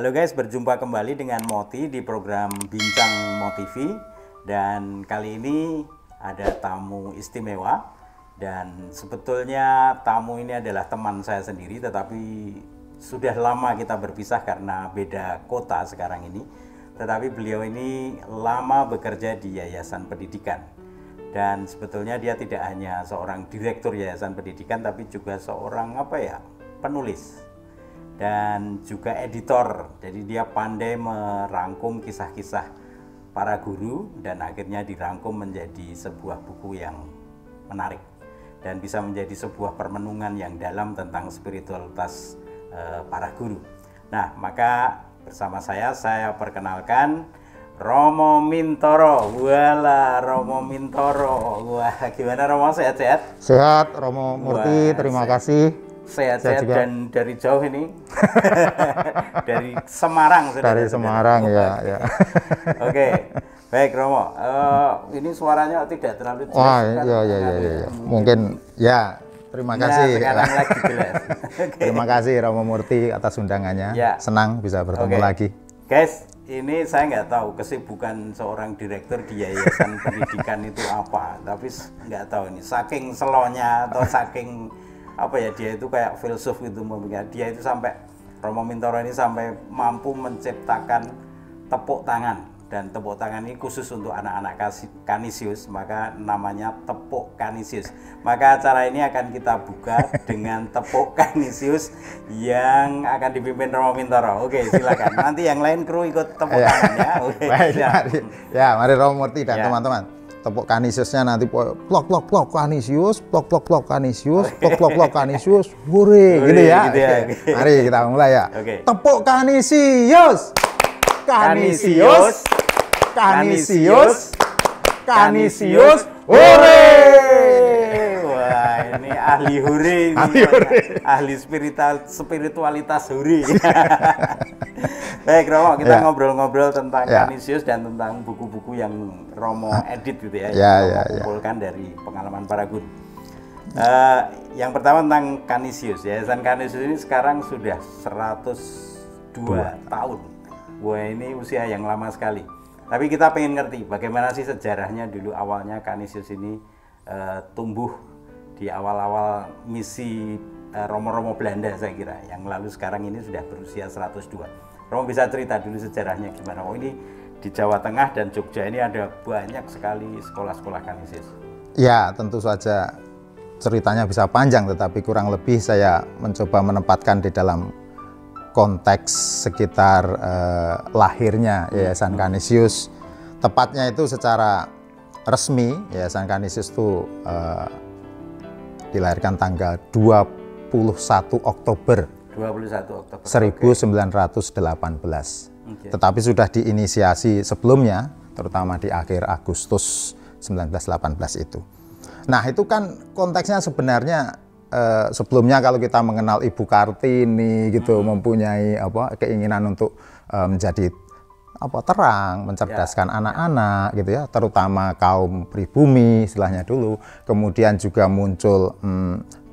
Halo guys, berjumpa kembali dengan Moti di program Bincang Motivi. Dan kali ini ada tamu istimewa. Dan sebetulnya tamu ini adalah teman saya sendiri, tetapi sudah lama kita berpisah karena beda kota sekarang ini. Tetapi beliau ini lama bekerja di Yayasan Pendidikan. Dan sebetulnya dia tidak hanya seorang direktur Yayasan Pendidikan, tapi juga seorang penulis dan juga editor. Jadi dia pandai merangkum kisah-kisah para guru dan akhirnya dirangkum menjadi sebuah buku yang menarik dan bisa menjadi sebuah permenungan yang dalam tentang spiritualitas para guru. Nah, maka bersama saya perkenalkan Romo Mintoro. Wala, Romo Mintoro. Wah, gimana Romo, sehat-sehat? Sehat, Romo Murti. Terima kasih. Sehat-sehat dan dari jauh ini. Dari Semarang. Dari Semarang, ya. Oke, baik Romo. Ini suaranya tidak terlalu jelas. Wah, iya. Mungkin ya. Terima kasih. Sekarang lagi jelas. Okay. Terima kasih Romo Murti atas undangannya. Ya. Senang bisa bertemu lagi. Guys, ini saya nggak tahu kesibukan seorang direktur di Yayasan Pendidikan itu apa. Tapi nggak tahu ini. Saking selonya atau saking dia itu kayak filsuf gitu, dia itu sampai Romo Mintoro ini sampai mampu menciptakan tepuk tangan, dan tepuk tangan ini khusus untuk anak-anak Kanisius, maka namanya tepuk Kanisius. Maka acara ini akan kita buka dengan tepuk Kanisius yang akan dipimpin Romo Mintoro. Oke, silakan. Nanti yang lain kru ikut tepuk tangan ya. Oke. Baik, mari Romo Murti dan teman-teman. Tepuk Kanisiusnya nanti plok Kanisius, plok Kanisius, plok Kanisius, hore gitu ya. Mari kita mulai ya. Tepuk Kanisius, hore. Wah, ini ahli hore, ahli spiritualitas hore. Baik Romo, kita ngobrol-ngobrol tentang Kanisius dan tentang buku-buku yang Romo edit gitu ya, yang kumpulkan dari pengalaman para guru. Yang pertama tentang Kanisius. Yayasan Kanisius ini sekarang sudah 102 tahun. Wah, ini usia yang lama sekali. Tapi kita pengen ngerti bagaimana sih sejarahnya dulu awalnya Kanisius ini tumbuh di awal-awal misi Romo-Romo Belanda, saya kira, yang lalu sekarang ini sudah berusia 102. Romo bisa cerita dulu sejarahnya gimana? Oh, ini di Jawa Tengah dan Jogja ini ada banyak sekali sekolah-sekolah Kanisius. Ya, tentu saja ceritanya bisa panjang, tetapi kurang lebih saya mencoba menempatkan di dalam konteks sekitar lahirnya Yayasan Kanisius. Tepatnya itu secara resmi Yayasan Kanisius itu dilahirkan tanggal 21 Oktober 1918. Tetapi sudah diinisiasi sebelumnya, terutama di akhir Agustus 1918 itu. Nah, itu kan konteksnya sebenarnya sebelumnya kalau kita mengenal Ibu Kartini gitu, mempunyai keinginan untuk menjadi terang, mencerdaskan anak-anak gitu ya, terutama kaum pribumi istilahnya dulu. Kemudian juga muncul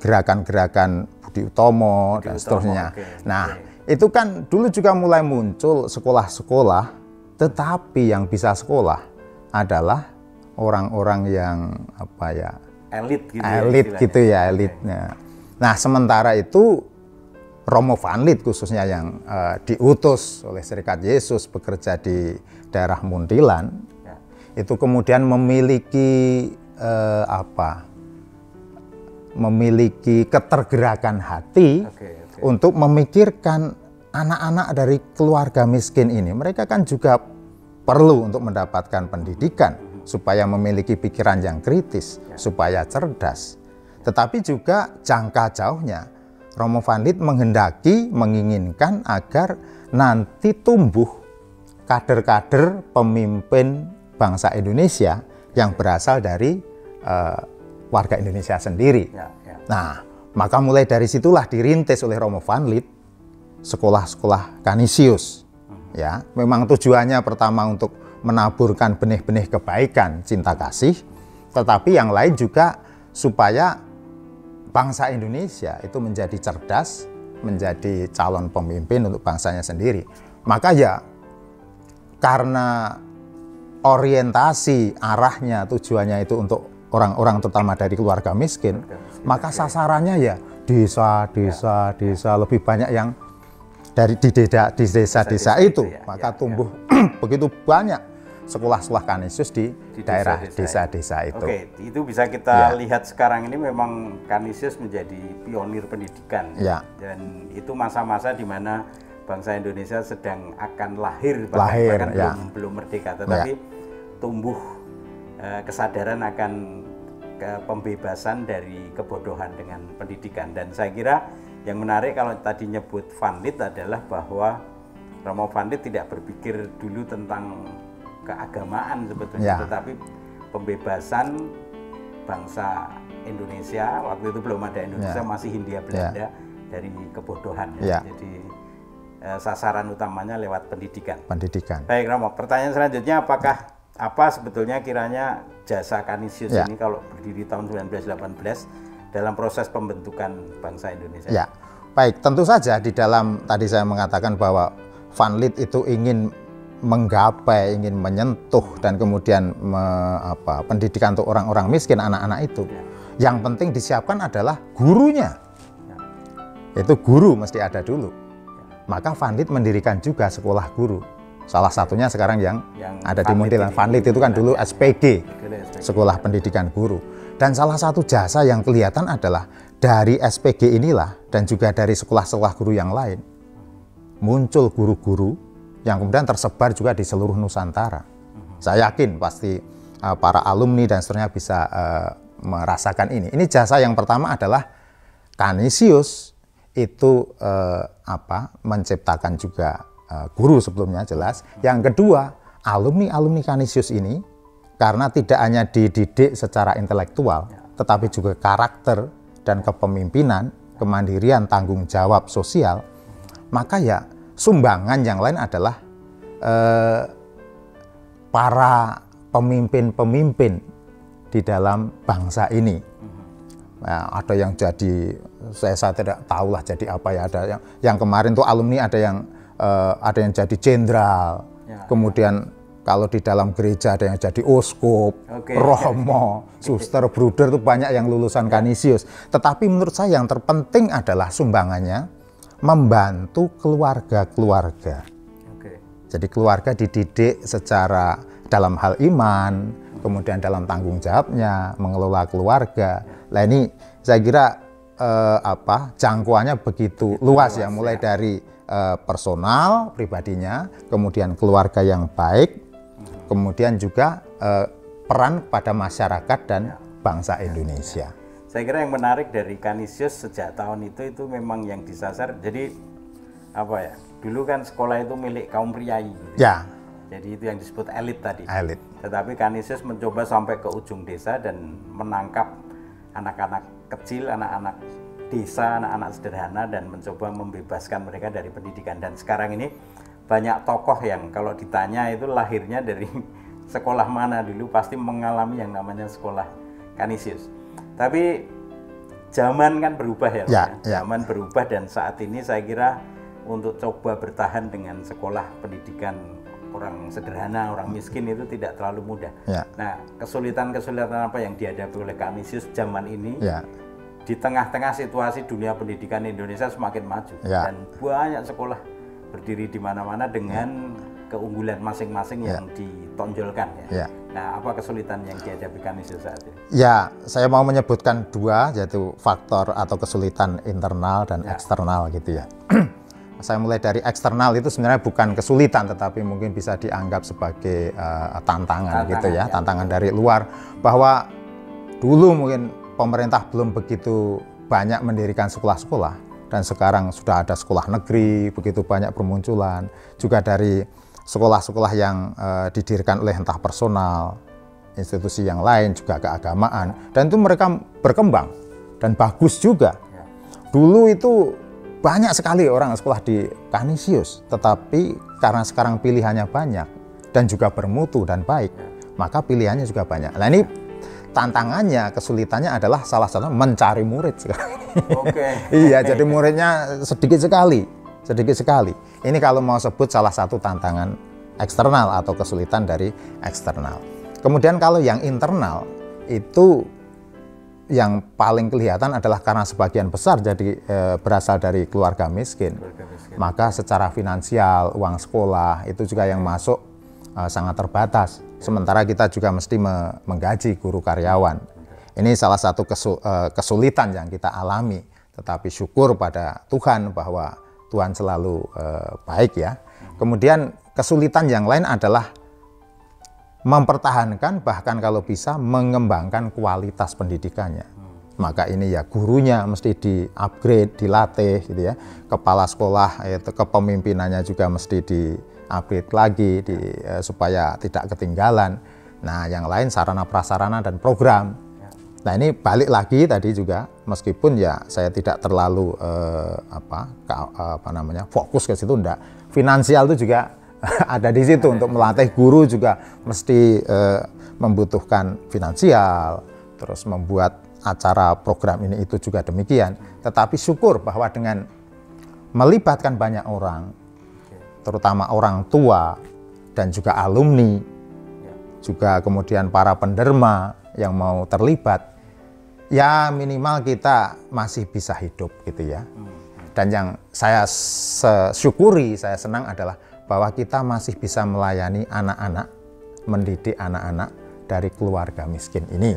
gerakan-gerakan Budi Utomo dan seterusnya. Nah, itu kan dulu juga mulai muncul sekolah-sekolah, tetapi yang bisa sekolah adalah orang-orang yang elit gitu ya, elitnya. Nah, sementara itu Romo Van Lith khususnya yang diutus oleh Serikat Yesus bekerja di daerah Muntilan, itu kemudian memiliki memiliki ketergerakan hati untuk memikirkan anak-anak dari keluarga miskin ini. Mereka kan juga perlu untuk mendapatkan pendidikan supaya memiliki pikiran yang kritis, supaya cerdas. Tetapi juga jangka jauhnya, Romo Van Lith menginginkan agar nanti tumbuh kader-kader pemimpin bangsa Indonesia yang berasal dari warga Indonesia sendiri. Nah, maka mulai dari situlah dirintis oleh Romo Van Lith sekolah-sekolah Kanisius. Ya, memang tujuannya pertama untuk menaburkan benih-benih kebaikan, cinta kasih, tetapi yang lain juga supaya bangsa Indonesia itu menjadi cerdas, menjadi calon pemimpin untuk bangsanya sendiri. Maka ya karena orientasi arahnya, tujuannya itu untuk orang-orang terutama dari keluarga miskin, maka sasarannya ya desa, lebih banyak yang dari di desa-desa itu. Maka tumbuh begitu banyak sekolah-sekolah Kanisius di daerah desa-desa itu. Oke, itu bisa kita lihat sekarang ini memang Kanisius menjadi pionir pendidikan. Dan itu masa-masa di mana bangsa Indonesia sedang akan lahir, bahkan belum merdeka, tetapi tumbuh kesadaran akan pembebasan dari kebodohan dengan pendidikan. Dan saya kira yang menarik kalau tadi nyebut Van Lith adalah bahwa Romo Van Lith tidak berpikir dulu tentang keagamaan sebetulnya, tetapi pembebasan bangsa Indonesia. Waktu itu belum ada Indonesia, masih Hindia Belanda, dari kebodohan. Jadi sasaran utamanya lewat pendidikan. Baik Romo, pertanyaan selanjutnya, apa sebetulnya kiranya jasa Kanisius ini kalau berdiri tahun 1918 dalam proses pembentukan bangsa Indonesia? Baik, tentu saja di dalam tadi saya mengatakan bahwa Van Lith itu ingin menggapai, ingin menyentuh dan kemudian pendidikan untuk orang-orang miskin, anak-anak itu. Yang penting disiapkan adalah gurunya. Itu guru mesti ada dulu. Maka Van Lith mendirikan juga sekolah guru. Salah satunya sekarang yang ada di Muntilan. Van Lith itu kan dulu SPG, Sekolah Pendidikan Guru. Dan salah satu jasa yang kelihatan adalah dari SPG inilah dan juga dari sekolah-sekolah guru yang lain muncul guru-guru yang kemudian tersebar juga di seluruh Nusantara. Saya yakin pasti para alumni dan seterusnya bisa merasakan ini. Ini jasa yang pertama adalah Kanisius itu menciptakan juga guru sebelumnya jelas. Yang kedua, alumni Kanisius ini karena tidak hanya dididik secara intelektual, tetapi juga karakter dan kepemimpinan, kemandirian, tanggung jawab sosial, maka ya sumbangan yang lain adalah para pemimpin-pemimpin di dalam bangsa ini. Nah, ada yang jadi, saya tidak tahulah jadi apa ya, ada yang kemarin tuh alumni ada yang jadi jenderal, kemudian kalau di dalam gereja ada yang jadi uskup, romo, suster, bruder, itu banyak yang lulusan Kanisius. Tetapi menurut saya yang terpenting adalah sumbangannya membantu keluarga-keluarga. Jadi keluarga dididik secara dalam hal iman, kemudian dalam tanggung jawabnya, mengelola keluarga. Nah ini saya kira jangkauannya begitu luas ya, mulai dari personal pribadinya, kemudian keluarga yang baik, kemudian juga peran pada masyarakat dan bangsa Indonesia. Saya kira yang menarik dari Kanisius sejak tahun itu memang yang disasar. Jadi dulu kan sekolah itu milik kaum priai. Jadi itu yang disebut elit tadi. Tetapi Kanisius mencoba sampai ke ujung desa dan menangkap anak-anak kecil, anak-anak desa, anak-anak sederhana, dan mencoba membebaskan mereka dari pendidikan. Dan sekarang ini banyak tokoh yang kalau ditanya itu lahirnya dari sekolah mana dulu, pasti mengalami yang namanya sekolah Kanisius. Tapi zaman kan berubah ya. Zaman berubah, dan saat ini saya kira untuk coba bertahan dengan sekolah pendidikan orang sederhana, orang miskin itu tidak terlalu mudah. Nah, kesulitan-kesulitan apa yang dihadapi oleh Kanisius zaman ini di tengah-tengah situasi dunia pendidikan Indonesia semakin maju dan banyak sekolah berdiri di mana-mana dengan keunggulan masing-masing yang ditonjolkan ya. Nah, apa kesulitan yang dihadapi Kanisius saat ini? Ya, saya mau menyebutkan dua, yaitu faktor atau kesulitan internal dan eksternal gitu ya. Saya mulai dari eksternal, itu sebenarnya bukan kesulitan, tetapi mungkin bisa dianggap sebagai tantangan gitu ya, tantangan dari luar, bahwa dulu mungkin pemerintah belum begitu banyak mendirikan sekolah-sekolah, dan sekarang sudah ada sekolah negeri, begitu banyak bermunculan, juga dari sekolah-sekolah yang didirikan oleh entah personal, institusi yang lain, juga keagamaan, dan itu mereka berkembang dan bagus juga. Dulu itu banyak sekali orang sekolah di Kanisius, tetapi karena sekarang pilihannya banyak dan juga bermutu dan baik, maka pilihannya juga banyak. Nah ini tantangannya, kesulitannya adalah salah satu mencari murid sekarang. Iya, jadi muridnya sedikit sekali. Ini kalau mau sebut salah satu tantangan eksternal atau kesulitan dari eksternal. Kemudian kalau yang internal itu yang paling kelihatan adalah karena sebagian besar jadi berasal dari keluarga miskin. Maka secara finansial, uang sekolah itu juga yang masuk sangat terbatas. Sementara kita juga mesti menggaji guru karyawan. Ini salah satu kesulitan yang kita alami. Tetapi syukur pada Tuhan bahwa Tuhan selalu baik ya. Kemudian kesulitan yang lain adalah mempertahankan, bahkan kalau bisa mengembangkan kualitas pendidikannya. Maka ini ya gurunya mesti di-upgrade, dilatih gitu ya. Kepala sekolah itu kepemimpinannya juga mesti di-upgrade lagi supaya tidak ketinggalan. Nah, yang lain sarana prasarana dan program. Nah, ini balik lagi tadi juga, meskipun ya saya tidak terlalu fokus ke situ, enggak. Finansial itu juga ada di situ. Untuk melatih guru juga mesti membutuhkan finansial, terus membuat acara program ini itu juga demikian. Tetapi syukur bahwa dengan melibatkan banyak orang, terutama orang tua dan juga alumni, juga kemudian para penderma yang mau terlibat, ya minimal kita masih bisa hidup gitu ya. Dan yang saya syukuri, saya senang adalah bahwa kita masih bisa melayani anak-anak, mendidik anak-anak dari keluarga miskin ini.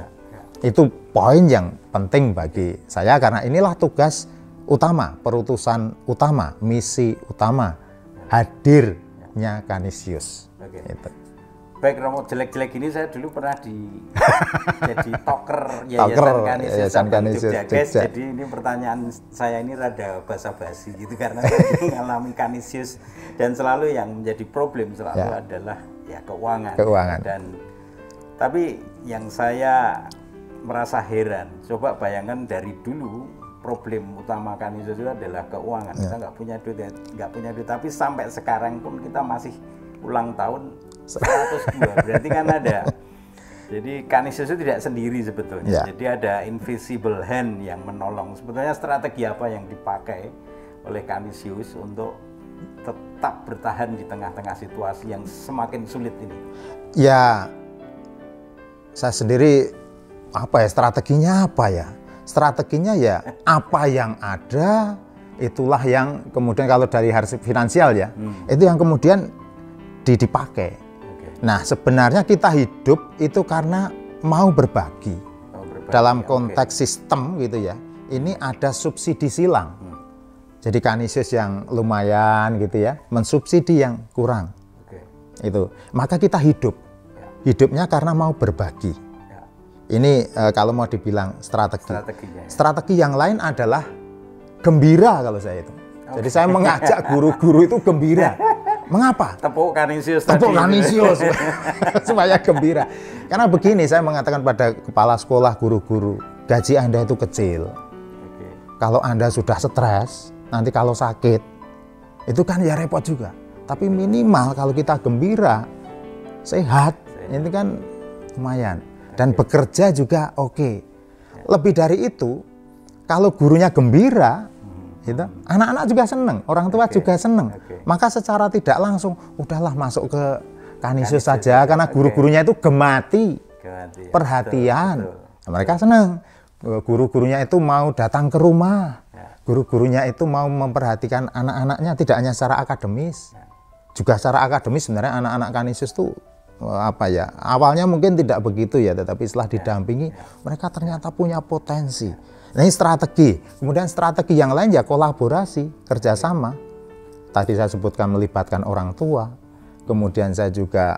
Itu poin yang penting bagi saya, karena inilah tugas utama, perutusan utama, misi utama hadirnya Canisius. Itu. Baik, Romo, jelek-jelek ini saya dulu pernah jadi toker Yayasan Canisius Jogja. Jadi ini pertanyaan saya ini rada basa-basi gitu, karena saya mengalami Canisius dan selalu yang menjadi problem selalu adalah ya keuangan. Tapi yang saya merasa heran, coba bayangkan dari dulu problem utama Canisius itu adalah keuangan. Kita nggak punya duit, tapi sampai sekarang pun kita masih ulang tahun 102, berarti kan ada. Jadi Canisius itu tidak sendiri sebetulnya. Jadi ada invisible hand yang menolong. Sebetulnya strategi apa yang dipakai oleh Canisius untuk tetap bertahan di tengah-tengah situasi yang semakin sulit ini? Ya, saya sendiri strateginya apa ya? Strateginya ya apa yang ada, itulah yang kemudian kalau dari hasil finansial ya, itu yang kemudian dipakai. Nah, sebenarnya kita hidup itu karena mau berbagi. Dalam konteks sistem gitu ya, ini ada subsidi silang. Jadi Canisius yang lumayan gitu ya, mensubsidi yang kurang. Itu. Maka kita hidupnya karena mau berbagi. Ini kalau mau dibilang strategi yang lain adalah gembira kalau saya itu. Jadi saya mengajak guru-guru itu gembira. Mengapa? Tepuk Canisius supaya gembira. Karena begini, saya mengatakan pada kepala sekolah, guru-guru, gaji Anda itu kecil. Kalau Anda sudah stres, nanti kalau sakit, itu kan ya repot juga. Tapi minimal kalau kita gembira, sehat, ini kan lumayan. Dan bekerja juga oke. Lebih dari itu, kalau gurunya gembira, gitu, anak-anak juga seneng, orang tua juga seneng. Maka secara tidak langsung, udahlah masuk ke Canisius saja, karena guru-gurunya itu gemati, perhatian. Betul. Mereka seneng. Guru-gurunya itu mau datang ke rumah, guru-gurunya itu mau memperhatikan anak-anaknya, tidak hanya secara akademis, juga secara akademis. Sebenarnya anak-anak Canisius itu awalnya mungkin tidak begitu ya, tetapi setelah didampingi, mereka ternyata punya potensi. Nah, ini strategi. Kemudian strategi yang lain ya kolaborasi, kerjasama. Tadi saya sebutkan melibatkan orang tua. Kemudian saya juga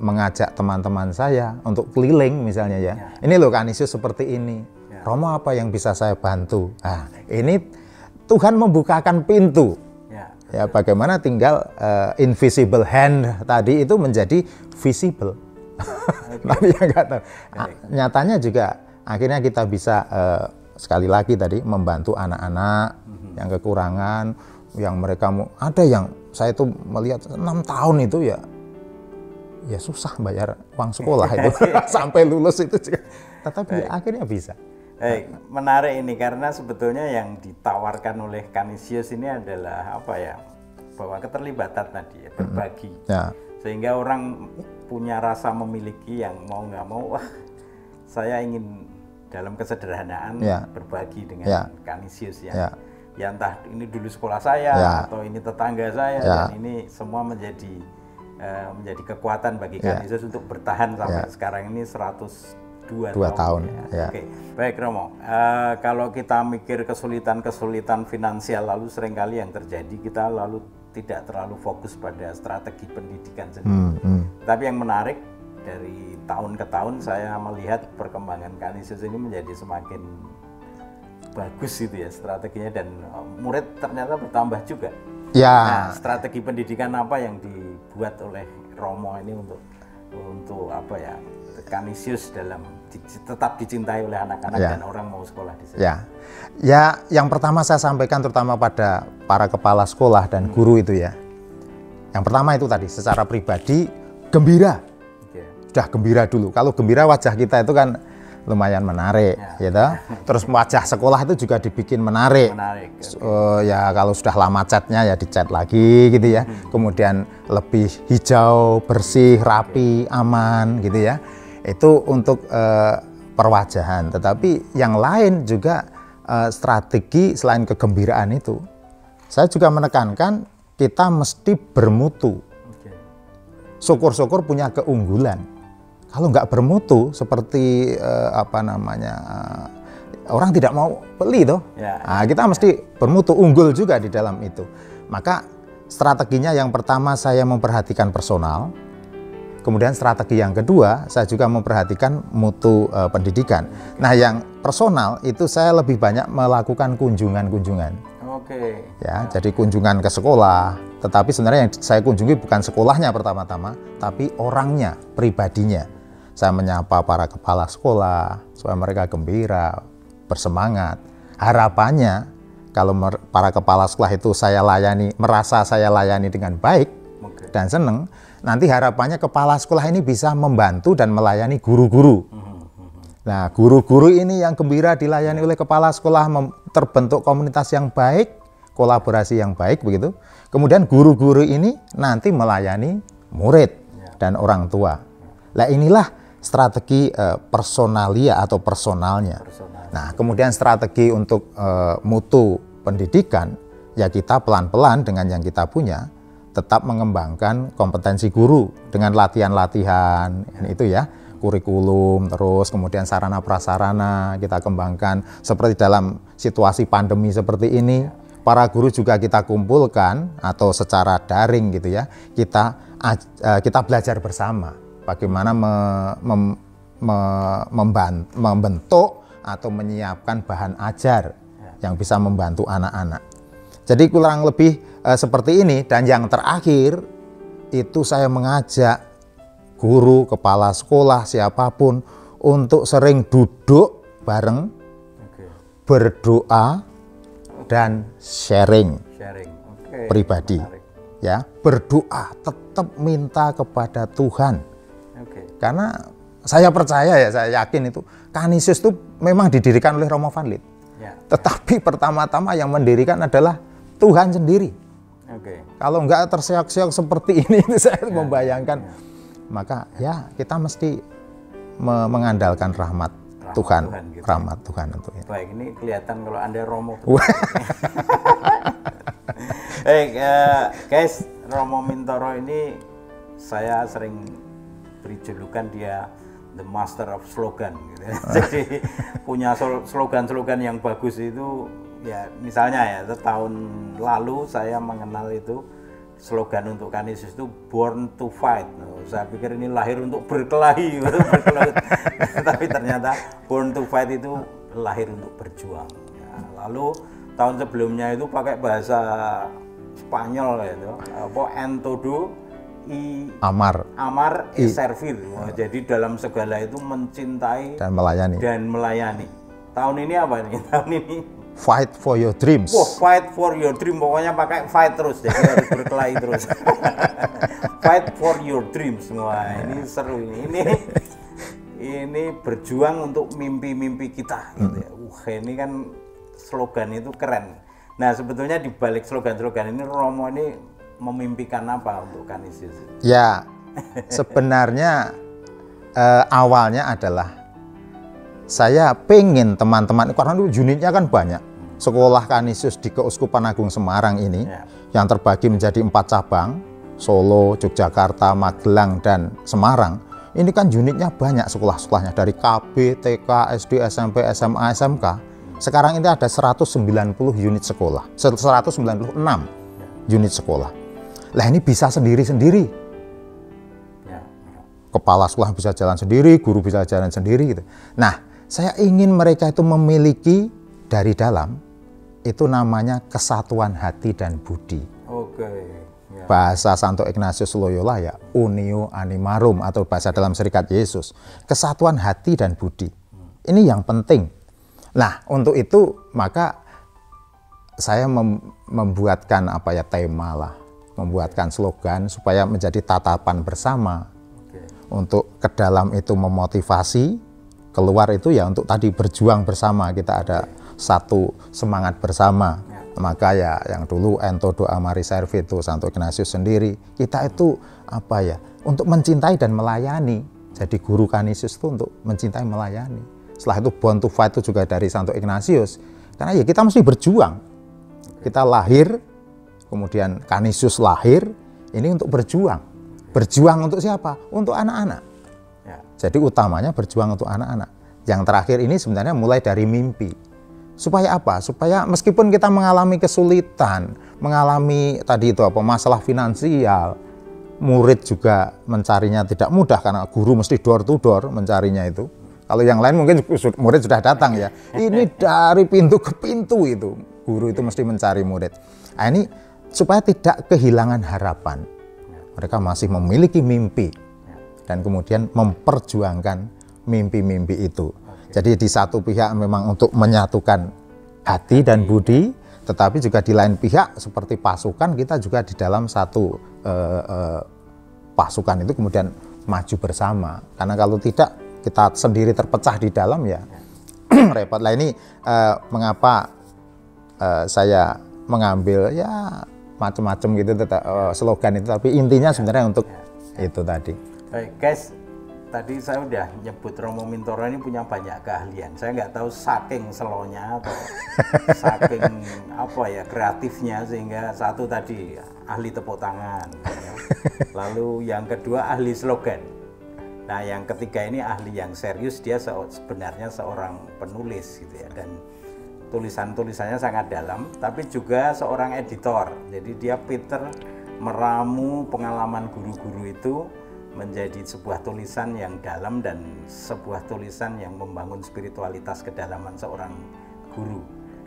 mengajak teman-teman saya untuk keliling misalnya ya. Ini loh Canisius seperti ini. Romo apa yang bisa saya bantu? Nah, ini Tuhan membukakan pintu. Ya, bagaimana tinggal invisible hand tadi itu menjadi visible. Tapi ya nggak tahu. Nyatanya juga akhirnya kita bisa sekali lagi tadi membantu anak-anak yang kekurangan, yang mereka ada yang saya itu melihat 6 tahun itu ya susah bayar uang sekolah itu sampai lulus itu juga. Tetapi akhirnya bisa. Menarik ini karena sebetulnya yang ditawarkan oleh Canisius ini adalah bahwa keterlibatan tadi ya, berbagi. Ya. Sehingga orang punya rasa memiliki yang mau nggak mau, wah saya ingin dalam kesederhanaan berbagi dengan Canisius ya. Ya entah ini dulu sekolah saya atau ini tetangga saya dan ini semua menjadi kekuatan bagi Canisius untuk bertahan sampai sekarang ini 102 tahun. Ya. Oke. Baik Romo, kalau kita mikir kesulitan finansial lalu seringkali yang terjadi kita lalu tidak terlalu fokus pada strategi pendidikan sendiri. Tapi yang menarik dari tahun ke tahun saya melihat perkembangan Canisius ini menjadi semakin bagus gitu ya strateginya dan murid ternyata bertambah juga. Ya. Nah, strategi pendidikan apa yang dibuat oleh Romo ini untuk apa ya Canisius dalam tetap dicintai oleh anak-anak dan orang mau sekolah di sini? Ya, yang pertama saya sampaikan terutama pada para kepala sekolah dan guru itu ya. Yang pertama itu tadi secara pribadi gembira. Sudah gembira dulu. Kalau gembira wajah kita itu kan lumayan menarik, gitu. Terus wajah sekolah itu juga dibikin menarik. Ya kalau sudah lama catnya ya dicat lagi, gitu ya. Kemudian lebih hijau, bersih, rapi, aman, gitu ya. Itu untuk perwajahan. Tetapi yang lain juga strategi selain kegembiraan itu, saya juga menekankan kita mesti bermutu. Syukur-syukur punya keunggulan. Kalau nggak bermutu seperti orang tidak mau beli toh. Nah, kita mesti bermutu, unggul juga di dalam itu. Maka strateginya yang pertama saya memperhatikan personal. Kemudian strategi yang kedua saya juga memperhatikan mutu pendidikan. Nah, yang personal itu saya lebih banyak melakukan kunjungan-kunjungan. Ya, jadi kunjungan ke sekolah. Tetapi sebenarnya yang saya kunjungi bukan sekolahnya pertama-tama, tapi orangnya, pribadinya. Saya menyapa para kepala sekolah supaya mereka gembira, bersemangat. Harapannya kalau para kepala sekolah itu saya layani, merasa saya layani dengan baik dan senang, nanti harapannya kepala sekolah ini bisa membantu dan melayani guru-guru. Nah, guru-guru ini yang gembira dilayani oleh kepala sekolah, terbentuk komunitas yang baik, kolaborasi yang baik begitu. Kemudian guru-guru ini nanti melayani murid dan orang tua. Nah, inilah strategi personalia atau personalnya. Nah, kemudian strategi untuk mutu pendidikan, ya kita pelan-pelan dengan yang kita punya, tetap mengembangkan kompetensi guru dengan latihan-latihan, itu ya, kurikulum, terus kemudian sarana prasarana kita kembangkan. Seperti dalam situasi pandemi seperti ini, para guru juga kita kumpulkan atau secara daring gitu ya, kita belajar bersama. Bagaimana membentuk atau menyiapkan bahan ajar yang bisa membantu anak-anak. Jadi kurang lebih seperti ini. Dan yang terakhir itu saya mengajak guru, kepala sekolah, siapapun untuk sering duduk bareng, berdoa dan sharing pribadi. Ya, berdoa, tetap minta kepada Tuhan. Karena saya percaya ya, saya yakin itu Canisius itu memang didirikan oleh Romo Van Lith. Tetapi pertama-tama yang mendirikan adalah Tuhan sendiri. Kalau enggak terseok-seok seperti ini saya membayangkan. Maka ya kita mesti mengandalkan rahmat Tuhan gitu. Rahmat Tuhan untuk itu. Baik, ini kelihatan kalau Anda Romo. Guys, Romo Mintoro ini saya sering beri julukan dia the master of slogan gitu. Jadi punya slogan-slogan yang bagus itu ya, misalnya ya tahun lalu saya mengenal itu slogan untuk Canisius itu born to fight. Saya pikir ini lahir untuk berkelahi gitu, tapi ternyata born to fight itu lahir untuk berjuang ya. Lalu tahun sebelumnya itu pakai bahasa Spanyol gitu, en todo amar y servir. Jadi dalam segala itu mencintai dan melayani. Tahun ini apa nih? Tahun ini fight for your dreams. Fight for your dream, pokoknya pakai fight terus, jadi harus berkelahi terus. Fight for your dreams semua. Ini seru ini berjuang untuk mimpi-mimpi kita gitu ya. Ini kan slogan itu keren. Nah, sebetulnya di balik slogan-slogan ini Romo ini memimpikan apa untuk Kanisius? Ya, sebenarnya awalnya adalah saya pengen teman-teman, karena unitnya kan banyak. Sekolah Kanisius di Keuskupan Agung Semarang ini yang terbagi menjadi 4 cabang, Solo, Yogyakarta, Magelang, dan Semarang. Ini kan unitnya banyak sekolah-sekolahnya, dari KB, TK, SD, SMP, SMA, SMK. Sekarang ini ada 190 unit sekolah, 196 unit sekolah. Lah ini bisa sendiri-sendiri. Kepala sekolah bisa jalan sendiri, guru bisa jalan sendiri gitu. Nah, saya ingin mereka itu memiliki dari dalam, itu namanya kesatuan hati dan budi. Oke. Ya. Bahasa Santo Ignatius Loyola ya, unio animarum, atau bahasa dalam Serikat Yesus, kesatuan hati dan budi. Ini yang penting. Nah, untuk itu maka saya membuatkan tema lah, membuatkan slogan supaya menjadi tatapan bersama. Untuk ke dalam itu memotivasi, keluar itu ya untuk tadi berjuang bersama, kita ada satu semangat bersama. Maka ya yang dulu Ento Doa Mari Servito Santo Ignatius sendiri, kita itu untuk mencintai dan melayani. Jadi guru Kanisius itu untuk mencintai melayani. Setelah itu Born to Fight itu juga dari Santo Ignatius, karena ya kita mesti berjuang. Kita lahir, kemudian Kanisius lahir, ini untuk berjuang. Berjuang untuk siapa? Untuk anak-anak. Jadi utamanya berjuang untuk anak-anak. Yang terakhir ini sebenarnya mulai dari mimpi. Supaya apa? Supaya meskipun kita mengalami kesulitan, mengalami tadi itu masalah finansial, murid juga mencarinya tidak mudah karena guru mesti door to door mencarinya itu. Kalau yang lain mungkin murid sudah datang ya. Ini dari pintu ke pintu itu. Guru itu mesti mencari murid. Nah, ini supaya tidak kehilangan harapan. Mereka masih memiliki mimpi dan kemudian memperjuangkan mimpi-mimpi itu. Jadi di satu pihak memang untuk menyatukan hati dan budi, tetapi juga di lain pihak seperti pasukan, kita juga di dalam satu pasukan itu kemudian maju bersama. Karena kalau tidak kita sendiri terpecah di dalam ya repot. Lah ini mengapa saya mengambil ya macam-macam gitu slogan itu, tapi intinya sebenarnya untuk itu tadi. Baik guys, tadi saya udah nyebut Romo Mintoro ini punya banyak keahlian. Saya nggak tahu saking selonya atau saking kreatifnya, sehingga satu tadi ahli tepuk tangan, lalu yang kedua ahli slogan. Nah yang ketiga ini ahli yang serius, dia sebenarnya seorang penulis gitu ya, dan tulisan-tulisannya sangat dalam, tapi juga seorang editor. Jadi dia Peter meramu pengalaman guru-guru itu menjadi sebuah tulisan yang dalam dan sebuah tulisan yang membangun spiritualitas kedalaman seorang guru.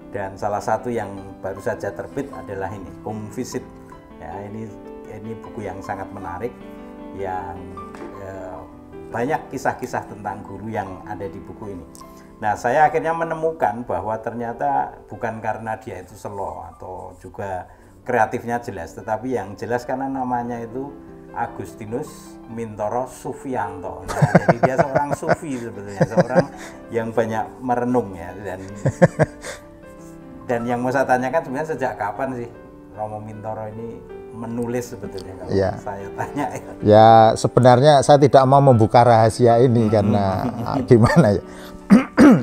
Dan salah satu yang baru saja terbit adalah ini, Home Visit. Ya, ini buku yang sangat menarik, yang banyak kisah-kisah tentang guru yang ada di buku ini. Nah, saya akhirnya menemukan bahwa ternyata bukan karena dia itu selo atau juga kreatifnya jelas, tetapi yang jelas karena namanya itu Agustinus Mintoro Sufianto. Nah, jadi dia seorang sufi sebetulnya, seorang yang banyak merenung ya. Dan yang mau saya tanyakan sebenarnya sejak kapan sih Romo Mintoro ini menulis sebetulnya, kalau saya tanya ya. Ya sebenarnya saya tidak mau membuka rahasia ini karena gimana ya.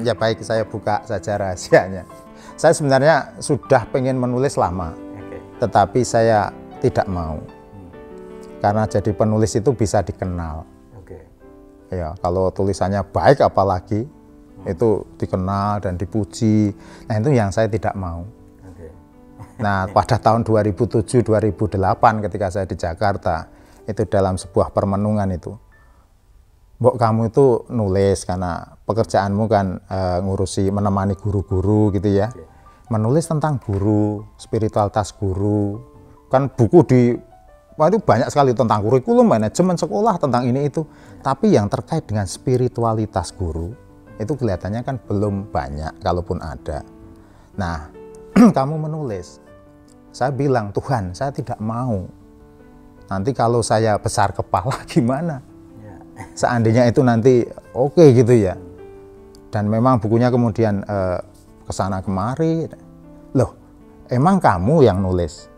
Ya baik, saya buka saja rahasianya. Saya sebenarnya sudah pengen menulis lama, tetapi saya tidak mau. Karena jadi penulis itu bisa dikenal. Ya, kalau tulisannya baik apalagi itu dikenal dan dipuji. Nah itu yang saya tidak mau. Nah pada tahun 2007-2008 ketika saya di Jakarta, itu dalam sebuah permenungan itu, Mbok kamu itu nulis karena pekerjaanmu kan ngurusi menemani guru-guru gitu ya. Menulis tentang guru, spiritualitas guru. Kan buku itu banyak sekali tentang kurikulum, manajemen sekolah, tentang ini itu. Tapi yang terkait dengan spiritualitas guru, itu kelihatannya kan belum banyak, kalaupun ada. Nah, kamu menulis. Saya bilang, Tuhan, saya tidak mau. Nanti kalau saya besar kepala gimana? Seandainya itu nanti oke gitu ya. Dan memang bukunya kemudian kesana kemari. Loh, emang kamu yang nulis?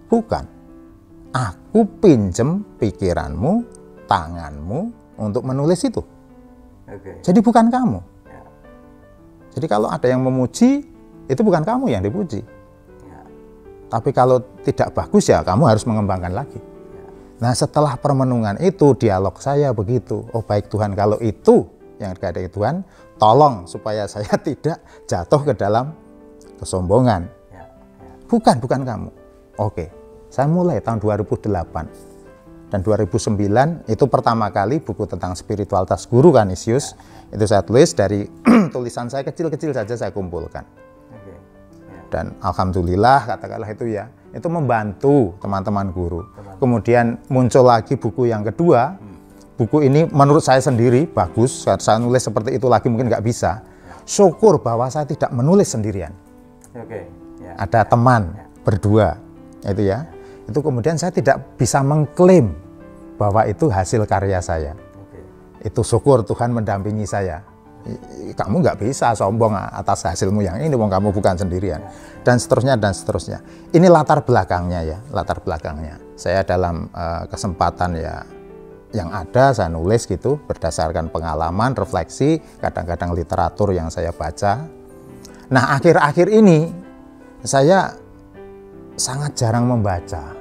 Bukan. aku pinjem pikiranmu, tanganmu untuk menulis itu. Jadi bukan kamu. Jadi kalau ada yang memuji, itu bukan kamu yang dipuji. Tapi kalau tidak bagus ya kamu harus mengembangkan lagi. Nah setelah permenungan itu, dialog saya begitu. Oh baik Tuhan, kalau itu yang dari Tuhan, tolong supaya saya tidak jatuh ke dalam kesombongan. Bukan kamu. Oke, saya mulai tahun 2008. Dan 2009 itu pertama kali buku tentang spiritualitas Guru Canisius. Itu saya tulis dari tulisan saya kecil-kecil saja saya kumpulkan. Dan alhamdulillah katakanlah itu ya, itu membantu teman-teman guru. Kemudian muncul lagi buku yang kedua. Buku ini menurut saya sendiri bagus, saya nulis seperti itu lagi mungkin nggak bisa. Syukur bahwa saya tidak menulis sendirian. Ada teman berdua, itu ya. Itu kemudian saya tidak bisa mengklaim bahwa itu hasil karya saya. Itu syukur Tuhan mendampingi saya. Kamu nggak bisa sombong atas hasilmu yang ini, kamu bukan sendirian. Dan seterusnya dan seterusnya. Ini latar belakangnya ya, latar belakangnya. Saya dalam kesempatan ya yang ada saya nulis gitu berdasarkan pengalaman, refleksi, kadang-kadang literatur yang saya baca. Nah akhir-akhir ini saya sangat jarang membaca.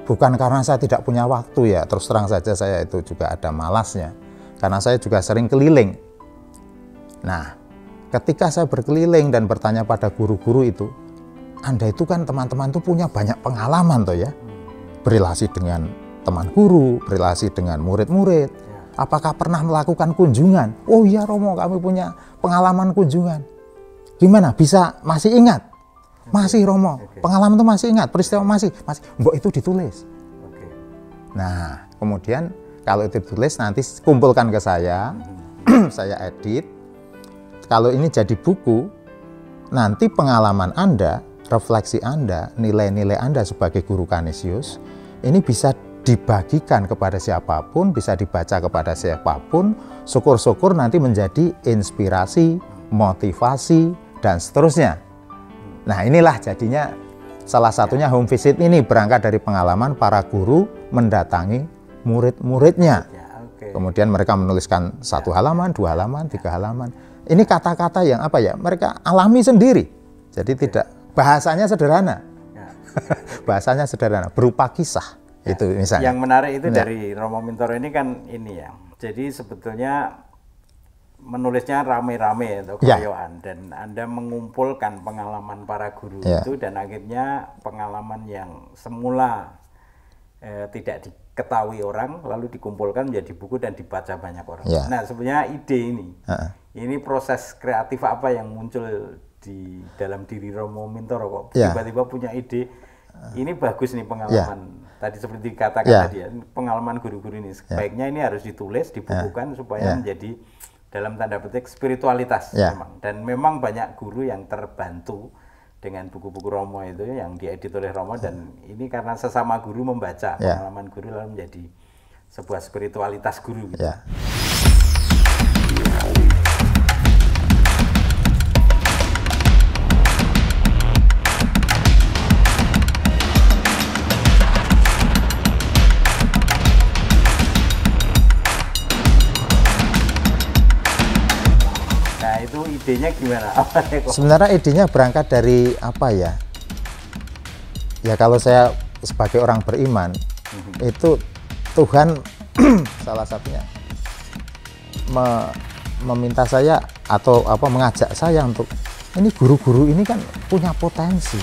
Bukan karena saya tidak punya waktu ya, terus terang saja saya itu juga ada malasnya. Karena saya juga sering keliling. Nah, ketika saya berkeliling dan bertanya pada guru-guru itu, Anda itu kan teman-teman itu punya banyak pengalaman toh ya. Berrelasi dengan teman guru, berrelasi dengan murid-murid. Apakah pernah melakukan kunjungan? Oh iya Romo, kami punya pengalaman kunjungan. Gimana? Bisa masih ingat? Masih Romo, pengalaman itu masih ingat, peristiwa masih. Mbok itu ditulis. Nah, kemudian kalau itu ditulis nanti kumpulkan ke saya, saya edit. Kalau ini jadi buku, nanti pengalaman Anda, refleksi Anda, nilai-nilai Anda sebagai guru Canisius, ini bisa dibagikan kepada siapapun, bisa dibaca kepada siapapun, syukur-syukur nanti menjadi inspirasi, motivasi, dan seterusnya. Nah inilah jadinya salah satunya home visit ini berangkat dari pengalaman para guru mendatangi murid-muridnya. Kemudian mereka menuliskan 1 halaman, 2 halaman, 3 halaman. Ini kata-kata yang apa ya, mereka alami sendiri. Jadi tidak, bahasanya sederhana. Bahasanya sederhana, berupa kisah. Itu misalnya. Yang menarik itu dari Romo Mintoro ini kan ini ya. Jadi sebetulnya menulisnya rame-rame atau keroyokan dan Anda mengumpulkan pengalaman para guru itu dan akhirnya pengalaman yang semula tidak diketahui orang lalu dikumpulkan menjadi buku dan dibaca banyak orang. Nah, sebenarnya ide ini proses kreatif apa yang muncul di dalam diri Romo Mintoro kok tiba-tiba punya ide ini bagus nih pengalaman tadi seperti dikatakan tadi ya, pengalaman guru-guru ini sebaiknya ini harus ditulis, dibukukan supaya menjadi dalam tanda petik spiritualitas memang. Dan memang banyak guru yang terbantu dengan buku-buku Romo itu yang diedit oleh Romo dan ini karena sesama guru membaca pengalaman guru lalu menjadi sebuah spiritualitas guru gitu. Itu idenya gimana? Sebenarnya idenya berangkat dari apa ya? Ya kalau saya sebagai orang beriman, itu Tuhan salah satunya meminta saya atau apa mengajak saya untuk ini guru-guru ini kan punya potensi.